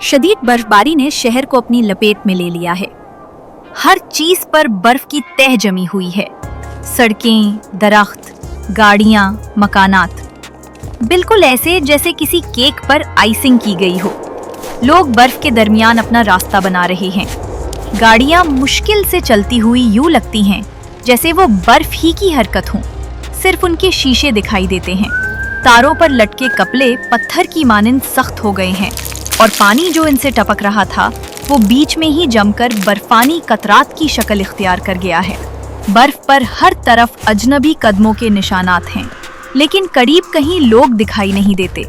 शदीद बर्फबारी ने शहर को अपनी लपेट में ले लिया है। हर चीज पर बर्फ की तह जमी हुई है। सड़कें, दरख्त, गाड़ियां, मकानात, बिल्कुल ऐसे जैसे किसी केक पर आइसिंग की गई हो। लोग बर्फ के दरमियान अपना रास्ता बना रहे हैं। गाड़ियां मुश्किल से चलती हुई यूं लगती हैं जैसे वो बर्फ ही की हरकत हो। सिर्फ उनके शीशे दिखाई देते हैं। तारों पर लटके कपड़े पत्थर की मानिंद सख्त हो गए हैं और पानी जो इनसे टपक रहा था वो बीच में ही जमकर बर्फानी कतरात की शक्ल इख्तियार कर गया है। बर्फ पर हर तरफ अजनबी कदमों के निशानात हैं, लेकिन करीब कहीं लोग दिखाई नहीं देते,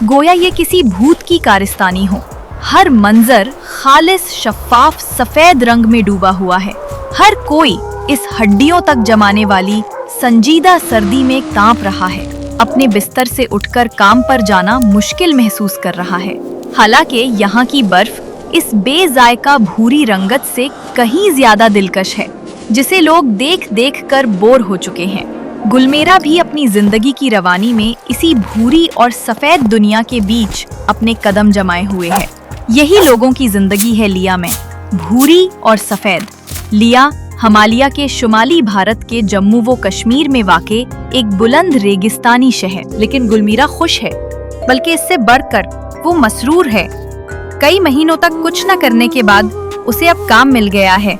गोया ये किसी भूत की कारस्तानी हो। हर मंजर खालिस शफाफ सफेद रंग में डूबा हुआ है। हर कोई इस हड्डियों तक जमाने वाली संजीदा सर्दी में कांप रहा है। अपने बिस्तर से उठकर काम पर जाना मुश्किल महसूस कर रहा है। हालांकि यहाँ की बर्फ इस बेजायका भूरी रंगत से कहीं ज्यादा दिलकश है, जिसे लोग देख देख कर बोर हो चुके हैं। गुलमेरा भी अपनी जिंदगी की रवानी में इसी भूरी और सफेद दुनिया के बीच अपने कदम जमाए हुए है। यही लोगों की जिंदगी है लिया में, भूरी और सफेद। लिया हिमालय के शुमाली भारत के जम्मू व कश्मीर में वाक़े एक बुलंद रेगिस्तानी शहर। लेकिन गुलमीरा खुश है, बल्कि इससे बढ़कर वो मसरूर है। कई महीनों तक कुछ न करने के बाद उसे अब काम मिल गया है,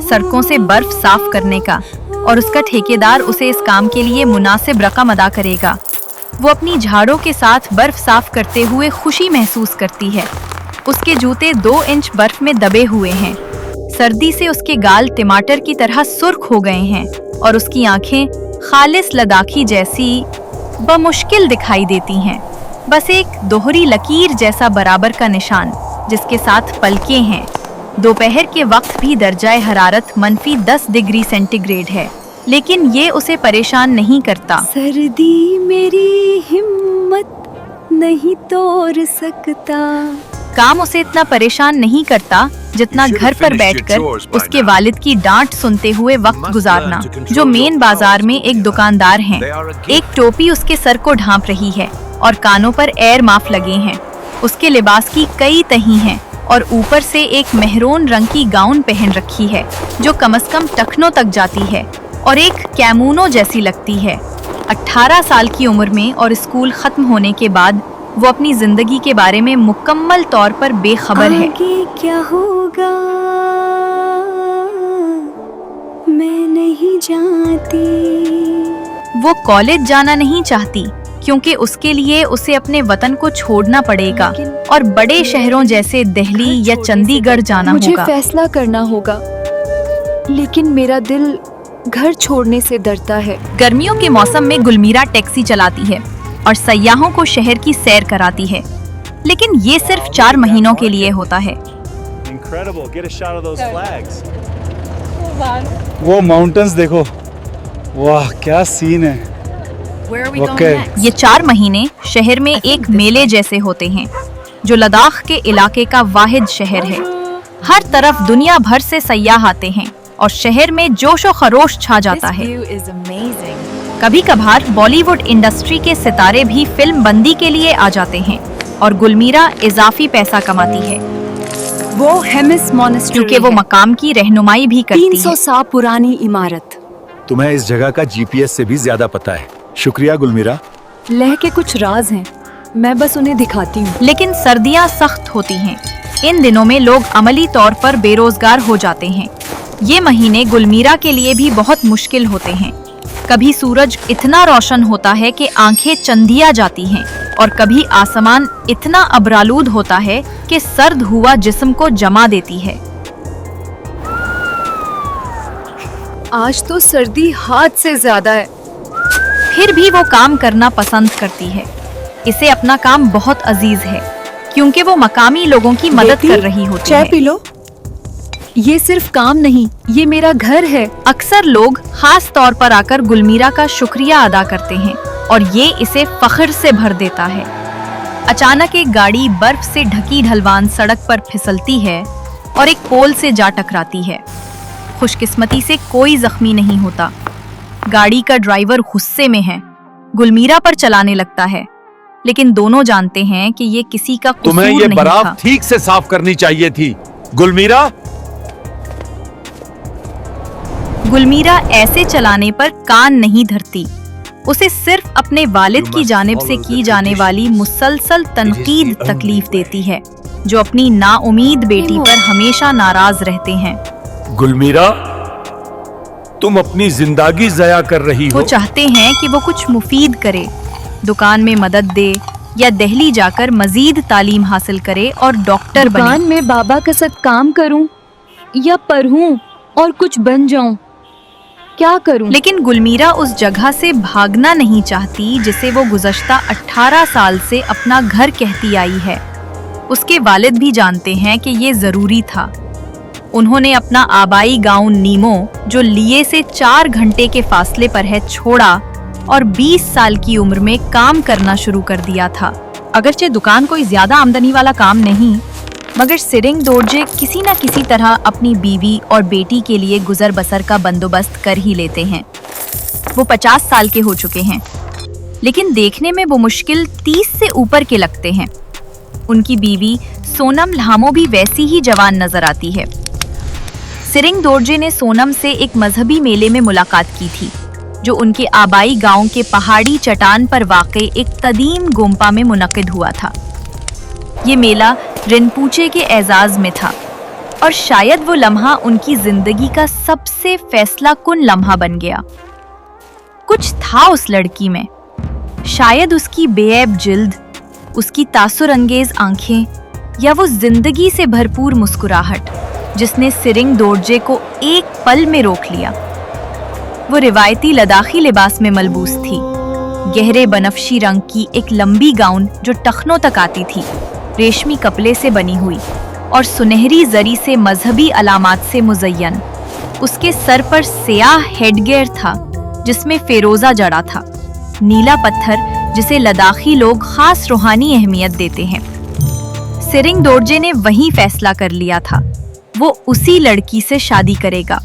सड़कों से बर्फ साफ करने का, और उसका ठेकेदार उसे इस काम के लिए मुनासिब रकम अदा करेगा। वो अपनी झाड़ों के साथ बर्फ साफ करते हुए खुशी महसूस करती है। उसके जूते 2 इंच बर्फ में दबे हुए हैं। सर्दी से उसके गाल टमाटर की तरह सुर्ख हो गए हैं और उसकी आंखें खालिस लद्दाखी जैसी बमुश्किल दिखाई देती हैं। बस एक दोहरी लकीर जैसा बराबर का निशान, जिसके साथ पलकें हैं। दोपहर के वक्त भी दर्जाए हरारत -10 डिग्री सेंटीग्रेड है, लेकिन ये उसे परेशान नहीं करता। सर्दी मेरी हिम्मत नहीं तोड़ सकता। काम उसे इतना परेशान नहीं करता जितना घर पर बैठकर उसके वालिद की डांट सुनते हुए वक्त गुजारना, जो मेन बाजार में एक दुकानदार हैं। एक टोपी उसके सर को ढांप रही है और कानों पर एयर माफ लगे हैं। उसके लिबास की कई तही हैं और ऊपर से एक मेहरून रंग की गाउन पहन रखी है जो कम से कम टखनों तक जाती है और एक कैमूनो जैसी लगती है। 18 साल की उम्र में और स्कूल खत्म होने के बाद वो अपनी जिंदगी के बारे में मुकम्मल तौर पर बेखबर है। आगे क्या होगा मैं नहीं जानती। वो कॉलेज जाना नहीं चाहती क्योंकि उसके लिए उसे अपने वतन को छोड़ना पड़ेगा और बड़े शहरों जैसे दिल्ली या चंडीगढ़ जाना मुझे होगा। फैसला करना होगा, लेकिन मेरा दिल घर छोड़ने से डरता है। गर्मियों के मौसम में गुलमीरा टैक्सी चलाती है और सयाहों को शहर की सैर कराती है, लेकिन ये सिर्फ 4 महीनों के लिए होता है। वो माउंटेन्स देखो, वाह क्या सीन है। ये 4 महीने शहर में एक मेले जैसे होते हैं, जो लद्दाख के इलाके का वाहिद शहर है। हर तरफ दुनिया भर से सयाह आते हैं और शहर में जोश व खरोश छा जाता है। कभी कभार बॉलीवुड इंडस्ट्री के सितारे भी फिल्म बंदी के लिए आ जाते हैं और गुलमीरा इजाफी पैसा कमाती है। वो हेमिस मॉनेस्ट्री क्योंकि वो मकाम की रहनुमाई भी करती 300 है। साल पुरानी इमारत। तुम्हें इस जगह का जीपीएस से भी ज्यादा पता है। शुक्रिया गुलमीरा। लह के कुछ राज हैं, मैं बस उन्हें दिखाती हूँ। लेकिन सर्दियाँ सख्त होती हैं। इन दिनों में लोग अमली तौर पर बेरोजगार हो जाते हैं। ये महीने गुलमीरा के लिए भी बहुत मुश्किल होते हैं। कभी सूरज इतना रोशन होता है कि आंखें चंदिया जाती हैं और कभी आसमान इतना अबरालूद होता है कि सर्द हुआ जिस्म को जमा देती है। आज तो सर्दी हाथ से ज्यादा है। फिर भी वो काम करना पसंद करती है। इसे अपना काम बहुत अजीज है क्योंकि वो मकामी लोगों की मदद कर रही होती चाय है। P low. ये सिर्फ काम नहीं, ये मेरा घर है। अक्सर लोग खास तौर पर आकर गुलमीरा का शुक्रिया अदा करते हैं और ये इसे फख्र से भर देता है। अचानक एक गाड़ी बर्फ से ढकी ढलवान सड़क पर फिसलती है और एक पोल से जा टकराती है। खुशकिस्मती से कोई जख्मी नहीं होता। गाड़ी का ड्राइवर गुस्से में है, गुलमीरा पर चलाने लगता है। लेकिन दोनों जानते हैं कि ये किसी का तुम्हें कसूर ये नहीं बरात था। ठीक से साफ करनी चाहिए थी, गुलमीरा। गुलमीरा ऐसे चलाने पर कान नहीं धरती। उसे सिर्फ अपने वालिद की जानिब से की जाने वाली मुसलसल तनकीद तकलीफ देती है, जो अपनी नाउमीद बेटी पर हमेशा नाराज रहते हैं। गुलमीरा, तुम अपनी जिंदगी ज़या कर रही वो हो। चाहते हैं कि वो कुछ मुफीद करे, दुकान में मदद दे या दिल्ली जाकर मजीद तालीम हासिल करे और डॉक्टर बने। दुकान में बाबा के साथ काम करूं या पढ़ूं और कुछ बन जाऊं, क्या करूं? लेकिन गुलमीरा उस जगह से भागना नहीं चाहती जिसे वो गुज़श्ता 18 साल से अपना घर कहती आई है। उसके वालिद भी जानते हैं कि ये ज़रूरी था। उन्होंने अपना आबाई गांव नीमो, जो लिए से 4 घंटे के फासले पर है, छोड़ा और 20 साल की उम्र में काम करना शुरू कर दिया था। अगरचे दुकान कोई ज्यादा आमदनी वाला काम नहीं, मगर सिरिंग दोरजे किसी न किसी तरह अपनी बीवी और बेटी के लिए गुजर बसर का बंदोबस्त कर ही लेते हैं। वो 50 साल के हो चुके हैं, लेकिन देखने में वो मुश्किल 30 से ऊपर के लगते हैं। उनकी बीवी सोनम लामो भी वैसी ही जवान नजर आती है। सिरिंग दोरजे ने सोनम से एक मजहबी मेले में मुलाकात की थी, जो उनके आबाई गांव के पहाड़ी चट्टान पर वाक़े एक कदीम गोम्पा में मुनक़िद हुआ था। ये मेला रिनपूचे के एजाज में था और शायद वो लम्हा उनकी जिंदगी का सबसे फैसला कुन लम्हा बन गया। कुछ था उस लड़की में, शायद उसकी बेऐब जिल्द, उसकी तासुर अंगेज आंखें या वो जिंदगी से भरपूर मुस्कुराहट, जिसने सिरिंग दोरजे को एक पल में रोक लिया। वो रिवायती लद्दाखी लिबास में मलबूस थी, गहरे बनफशी रंग की एक लंबी गाउन जो टखनों तक आती थी, रेशमी कपड़े से बनी हुई और सुनहरी जरी से मजहबी अलामात से मुज़य्यन। उसके सर पर स्याह हेडगेयर था जिसमें फेरोजा जड़ा था, नीला पत्थर जिसे लद्दाखी लोग खास रूहानी अहमियत देते हैं। सिरिंग दोरजे ने वही फैसला कर लिया था, वो उसी लड़की से शादी करेगा।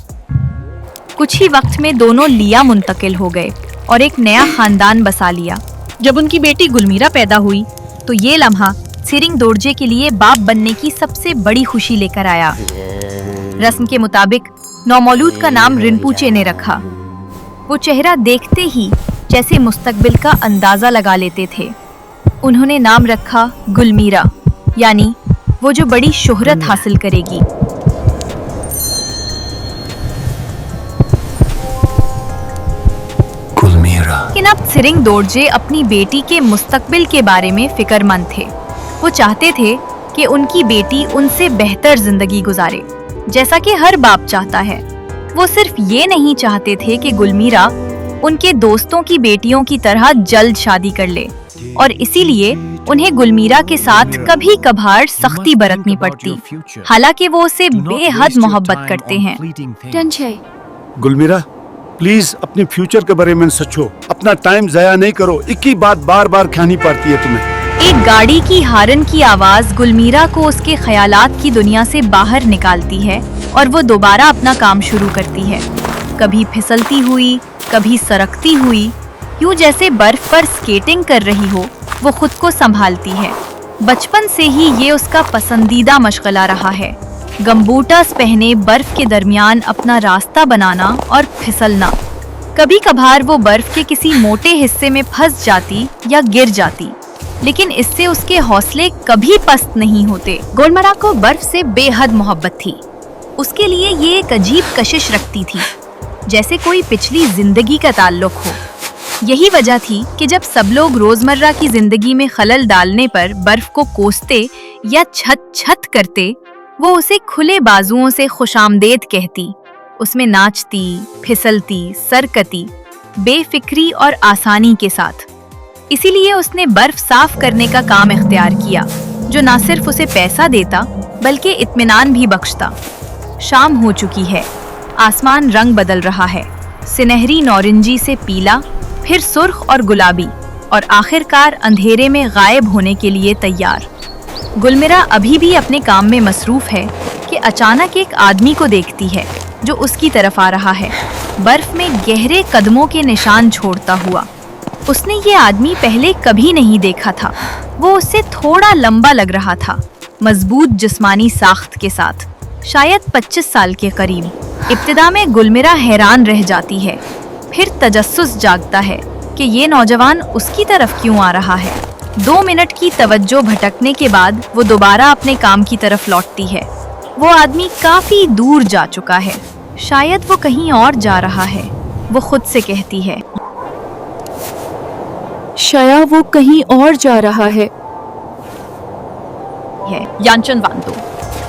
कुछ ही वक्त में दोनों लिया मुंतकिल हो गए और एक नया खानदान बसा लिया। जब उनकी बेटी गुलमीरा पैदा हुई तो ये लम्हा सिरिंग दोरजे के लिए बाप बनने की सबसे बड़ी खुशी लेकर आया। रस्म के मुताबिक नौमौलूद का नाम रिनपूचे ने रखा। वो चेहरा देखते ही जैसे मुस्तकबिल का अंदाजा लगा लेते थे। उन्होंने नाम रखा गुलमीरा, यानी वो जो बड़ी शोहरत हासिल करेगी। लेकिन अब सिरिंग दोरजे अपनी बेटी के मुस्तकबिल के बारे में फिक्रमंद थे। वो चाहते थे कि उनकी बेटी उनसे बेहतर जिंदगी गुजारे, जैसा कि हर बाप चाहता है। वो सिर्फ ये नहीं चाहते थे कि गुलमीरा उनके दोस्तों की बेटियों की तरह जल्द शादी कर ले, और इसीलिए उन्हें गुलमीरा के साथ कभी कभार सख्ती बरतनी पड़ती, हालांकि वो उसे बेहद मोहब्बत करते हैं। गुलमीरा, प्लीज अपने फ्यूचर के बारे में सोचो, अपना टाइम जाया नहीं करो। एक ही बात बार बार खानी पड़ती है तुम्हें। एक गाड़ी की हारन की आवाज गुलमीरा को उसके ख्यालात की दुनिया से बाहर निकालती है और वो दोबारा अपना काम शुरू करती है, कभी फिसलती हुई, कभी सरकती हुई, यूं जैसे बर्फ पर स्केटिंग कर रही हो। वो खुद को संभालती है। बचपन से ही ये उसका पसंदीदा मशगला रहा है, गम्बूटास पहने बर्फ के दरमियान अपना रास्ता बनाना और फिसलना। कभी कभार वो बर्फ के किसी मोटे हिस्से में फंस जाती या गिर जाती, लेकिन इससे उसके हौसले कभी पस्त नहीं होते। गुलमीरा को बर्फ से बेहद मोहब्बत थी। उसके लिए ये एक अजीब कशिश रखती थी, जैसे कोई पिछली जिंदगी का ताल्लुक हो। यही वजह थी कि जब सब लोग रोजमर्रा की जिंदगी में खलल डालने पर बर्फ को कोसते या छत छत करते, वो उसे खुले बाजुओं से खुशामदेद कहती, उसमें नाचती, फिसलती, सरकती, बेफिक्री और आसानी के साथ। इसीलिए उसने बर्फ साफ करने का काम इख्तियार किया, जो न सिर्फ उसे पैसा देता बल्कि इत्मीनान भी बख्शता। शाम हो चुकी है, आसमान रंग बदल रहा है, सुनहरी नौरंजी से पीला, फिर सुर्ख और गुलाबी, और आखिरकार अंधेरे में गायब होने के लिए तैयार। गुलमीरा अभी भी अपने काम में मसरूफ है कि अचानक एक आदमी को देखती है जो उसकी तरफ आ रहा है, बर्फ में गहरे कदमों के निशान छोड़ता हुआ। उसने ये आदमी पहले कभी नहीं देखा था। वो उससे थोड़ा लंबा लग रहा था, मजबूत जिस्मानी साख्त के साथ, शायद 25 साल के करीब। इब्तिदा में गुलमिरा हैरान रह जाती है, फिर तजस्सुस जागता है कि ये नौजवान उसकी तरफ क्यों आ रहा है। 2 मिनट की तवज्जो भटकने के बाद वो दोबारा अपने काम की तरफ लौटती है। वो आदमी काफी दूर जा चुका है, शायद वो कहीं और जा रहा है। वो खुद से कहती है, शायद वो कहीं और जा रहा है। यानचन वांतो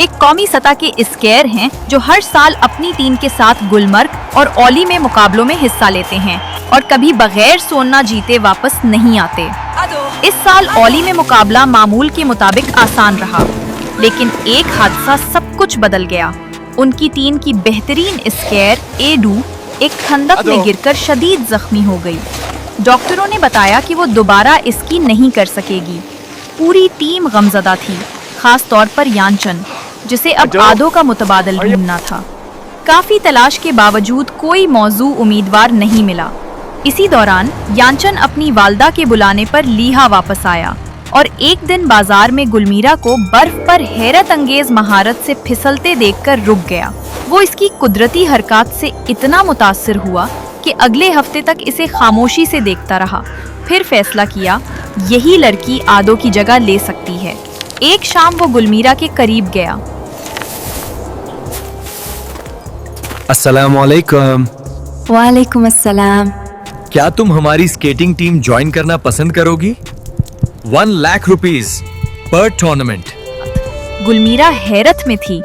एक कौमी सतह के स्केयर हैं जो हर साल अपनी टीम के साथ गुलमर्ग और ओली में मुकाबलों में हिस्सा लेते हैं और कभी बगैर सोना जीते वापस नहीं आते। इस साल ओली में मुकाबला मामूल के मुताबिक आसान रहा, लेकिन एक हादसा सब कुछ बदल गया। उनकी टीम की बेहतरीन स्केयर एडू एक खंदक में गिरकर शदीद जख्मी हो गई। डॉक्टरों ने बताया कि वो दोबारा इसकी नहीं कर सकेगी। पूरी टीम गमजदा थी, खास तौर पर यानचन, जिसे अब आदो का मुतबादल ढूंढना था। काफी तलाश के बावजूद कोई मौजू उम्मीदवार नहीं मिला। इसी दौरान यानचन अपनी वालदा के बुलाने पर लीहा वापस आया और एक दिन बाजार में गुलमीरा को बर्फ पर हैरत अंगेज महारत से फिसलते देखकर रुक गया। वो इसकी कुदरती हरकत से इतना मुतासिर हुआ कि अगले हफ्ते तक इसे खामोशी से देखता रहा। फिर फैसला किया, यही लड़की आदो की जगह ले सकती है। एक शाम वो गुलमीरा के करीब गया। अस्सलाम वालेकुम। वालेकुम अस्सलाम। क्या तुम हमारी स्केटिंग टीम ज्वाइन करना पसंद करोगी? 1 लाख रुपीस पर टूर्नामेंट। गुलमीरा हैरत में थी।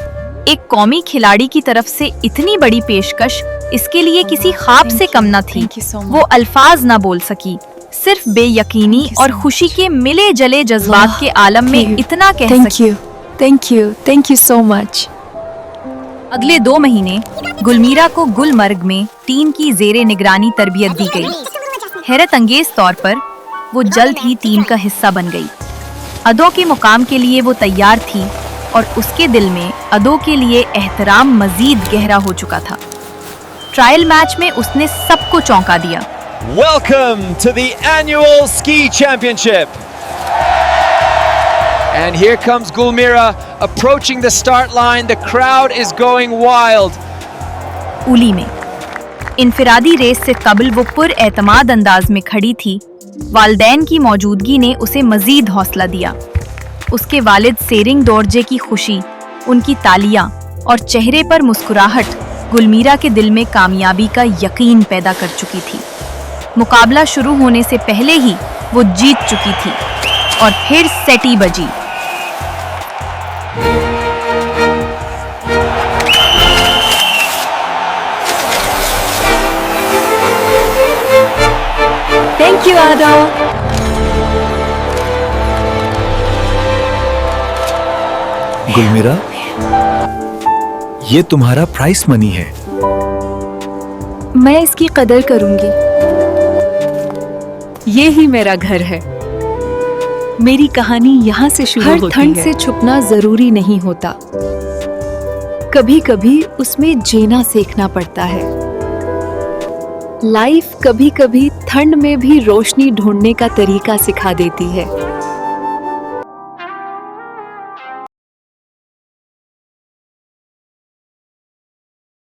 एक कौमी खिलाड़ी की तरफ से इतनी बड़ी पेशकश इसके लिए किसी ख्वाब से कम न थी। वो अल्फाज न बोल सकी, सिर्फ बेयकीनी और खुशी के मिले जले जज्बात के आलम में इतना कह सकी। Thank you so much. अगले 2 महीने गुलमीरा को गुलमर्ग में टीम की जेरे निगरानी तरबियत दी गई। हैरत अंगेज तौर पर वो जल्द ही टीम का हिस्सा बन गई। अदो के मुकाम के लिए वो तैयार थी और उसके दिल में अदो के लिए एहतराम मजीद गहरा हो चुका था। ट्रायल मैच में उसने सबको चौंका दिया। Welcome to the annual ski championship. And here comes Gulmira approaching the start line. The crowd is going wild. उली में इनफिरादी रेस से कबल वो पुरएतमाद अंदाज में खड़ी थी। वालदैन की मौजूदगी ने उसे मजीद हौसला दिया। उसके वालिद सेरिंग दोरजे की खुशी, उनकी तालियां और चेहरे पर मुस्कुराहट गुलमीरा के दिल में कामयाबी का यकीन पैदा कर चुकी थी। मुकाबला शुरू होने से पहले ही वो जीत चुकी थी और फिर सेटी बजी। थैंक यू आदो। गुलमीरा, ये तुम्हारा प्राइस मनी है। मैं इसकी कदर करूंगी। ये ही मेरा घर है। मेरी कहानी यहाँ से शुरू हर होती ठंड है। से छुपना जरूरी नहीं होता, कभी कभी उसमें जीना सीखना पड़ता है। लाइफ कभी कभी ठंड में भी रोशनी ढूंढने का तरीका सिखा देती है।